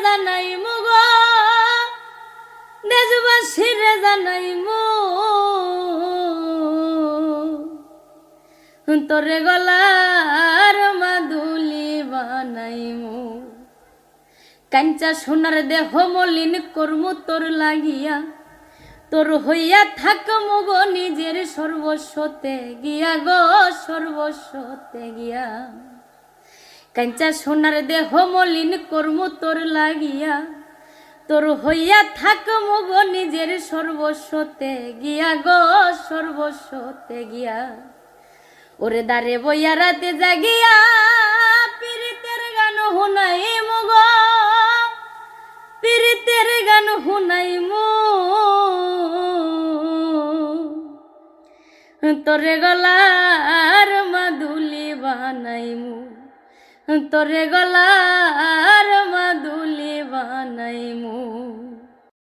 জানাইমু গো দেশবাসীরে জানাইমু তোরে গলার মাদুলি বানাইমু কাঞ্চা সোনার দেহ মলিন করমু তোর লাগিয়া তোর হইয়া থাকমু গো নিজের সর্বস্বতে গিয়া গো সর্বস্বতে গিয়া কাঞ্চা সোনার দেহ মলিন করমু তোর লাগিয়া তোর হইয়া থাকমু গো নিজের সর্বস্বতে গিয়া গো সর্বস্বতে গিয়া ওরে দারে বইয়া রাতে জাগিয়া পীড়িতের গান হুনাইমু গো পীড়িতের গান হুনাইমু তোরে গলার মাদুলি বানাইমু তোরে গলার মাদুলি বানাইমু।